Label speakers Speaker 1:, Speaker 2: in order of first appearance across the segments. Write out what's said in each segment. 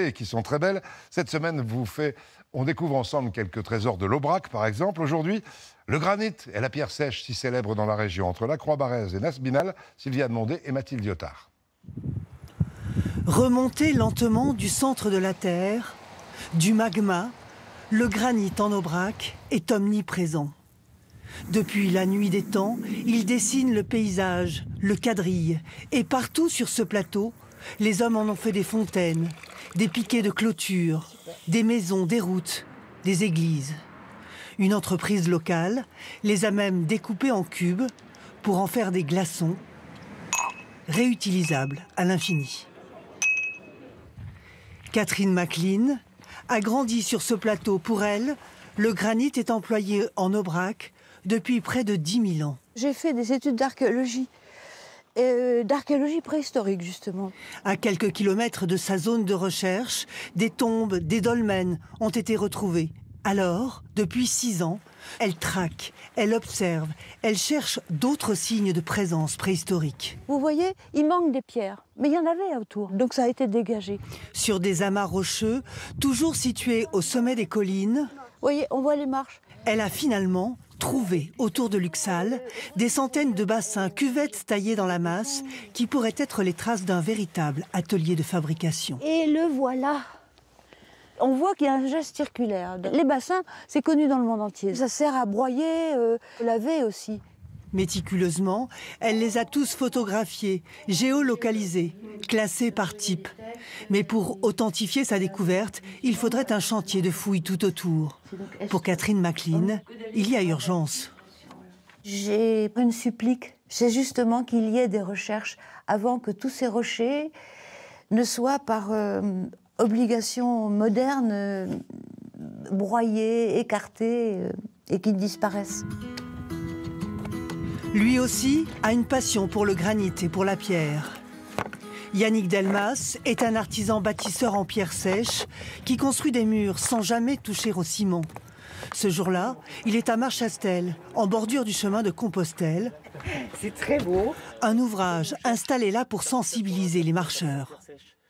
Speaker 1: et qui sont très belles. Cette semaine, on découvre ensemble quelques trésors de l'Aubrac, par exemple. Aujourd'hui, le granit et la pierre sèche, si célèbres dans la région, entre la Croix-Barrez et Nasbinal, Sylviane Mondé et Mathilde Lyotard.
Speaker 2: Remonter lentement du centre de la Terre, du magma, le granit en Aubrac est omniprésent. Depuis la nuit des temps, il dessine le paysage, le quadrille. Et partout sur ce plateau, les hommes en ont fait des fontaines, des piquets de clôture, des maisons, des routes, des églises. Une entreprise locale les a même découpés en cubes pour en faire des glaçons réutilisables à l'infini. Catherine MacLean a grandi sur ce plateau. Pour elle, le granit est employé en Aubrac depuis près de 10 000 ans.
Speaker 3: J'ai fait des études d'archéologie préhistorique, justement.
Speaker 2: À quelques kilomètres de sa zone de recherche, des tombes, des dolmens ont été retrouvés. Alors, depuis 6 ans, elle traque, elle observe, elle cherche d'autres signes de présence préhistorique.
Speaker 3: Vous voyez, il manque des pierres, mais il y en avait autour, donc ça a été dégagé.
Speaker 2: Sur des amas rocheux, toujours situés au sommet des collines,
Speaker 3: Vous voyez, on voit les marches.
Speaker 2: Elle a finalement trouvé, autour de Luxal, des centaines de bassins, cuvettes taillées dans la masse, qui pourraient être les traces d'un véritable atelier de fabrication.
Speaker 3: Et le voilà. On voit qu'il y a un geste circulaire. Les bassins, c'est connu dans le monde entier. Ça sert à broyer, laver aussi.
Speaker 2: Méticuleusement, elle les a tous photographiés, géolocalisés, classés par type. Mais pour authentifier sa découverte, il faudrait un chantier de fouilles tout autour. Pour Catherine MacLean, il y a urgence.
Speaker 3: J'ai une supplique, c'est justement qu'il y ait des recherches avant que tous ces rochers ne soient par obligation moderne broyés, écartés et qu'ils disparaissent.
Speaker 2: Lui aussi a une passion pour le granit et pour la pierre. Yannick Delmas est un artisan bâtisseur en pierre sèche qui construit des murs sans jamais toucher au ciment. Ce jour-là, il est à Marchastel, en bordure du chemin de Compostelle.
Speaker 4: C'est très beau.
Speaker 2: Un ouvrage installé là pour sensibiliser les marcheurs.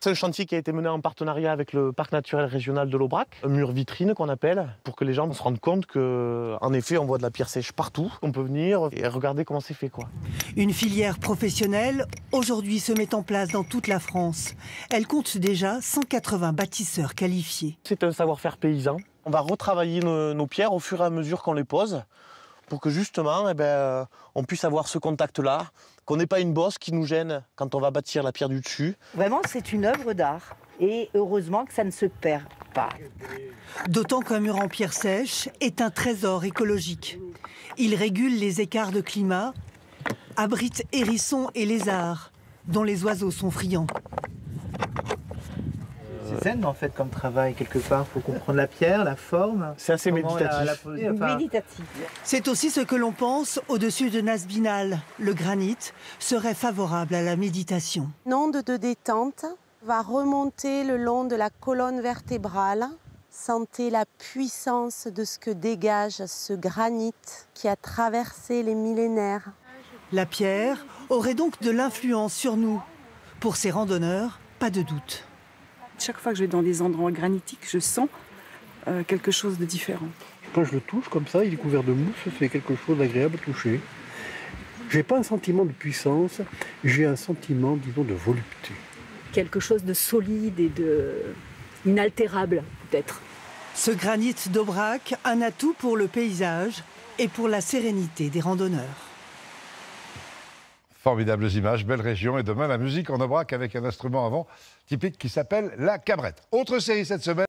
Speaker 5: C'est un chantier qui a été mené en partenariat avec le parc naturel régional de l'Aubrac, un mur vitrine qu'on appelle, pour que les gens se rendent compte qu'en effet, on voit de la pierre sèche partout. On peut venir et regarder comment c'est fait, quoi.
Speaker 2: Une filière professionnelle, aujourd'hui, se met en place dans toute la France. Elle compte déjà 180 bâtisseurs qualifiés.
Speaker 5: C'est un savoir-faire paysan. On va retravailler nos pierres au fur et à mesure qu'on les pose, pour que justement, on puisse avoir ce contact-là, qu'on n'ait pas une bosse qui nous gêne quand on va bâtir la pierre du dessus.
Speaker 4: Vraiment, c'est une œuvre d'art. Et heureusement que ça ne se perd pas.
Speaker 2: D'autant qu'un mur en pierre sèche est un trésor écologique. Il régule les écarts de climat, abrite hérissons et lézards, dont les oiseaux sont friands.
Speaker 6: C'est zen en fait comme travail quelque part, il faut comprendre la pierre, la forme.
Speaker 5: C'est assez méditatif.
Speaker 4: Méditatif.
Speaker 2: C'est aussi ce que l'on pense au-dessus de Nasbinal. Le granit serait favorable à la méditation.
Speaker 7: Une onde de détente va remonter le long de la colonne vertébrale. Sentez la puissance de ce que dégage ce granit qui a traversé les millénaires.
Speaker 2: La pierre aurait donc de l'influence sur nous. Pour ces randonneurs, pas de doute.
Speaker 8: Chaque fois que je vais dans des endroits granitiques, je sens quelque chose de différent.
Speaker 9: Quand je le touche comme ça, il est couvert de mousse, c'est quelque chose d'agréable à toucher. J'ai pas un sentiment de puissance, j'ai un sentiment, disons, de volupté.
Speaker 8: Quelque chose de solide et inaltérable, peut-être.
Speaker 2: Ce granit d'Aubrac, un atout pour le paysage et pour la sérénité des randonneurs.
Speaker 1: Formidables images, belle région. Et demain, la musique en Aubrac avec un instrument à vent typique qui s'appelle la cabrette. Autre série cette semaine.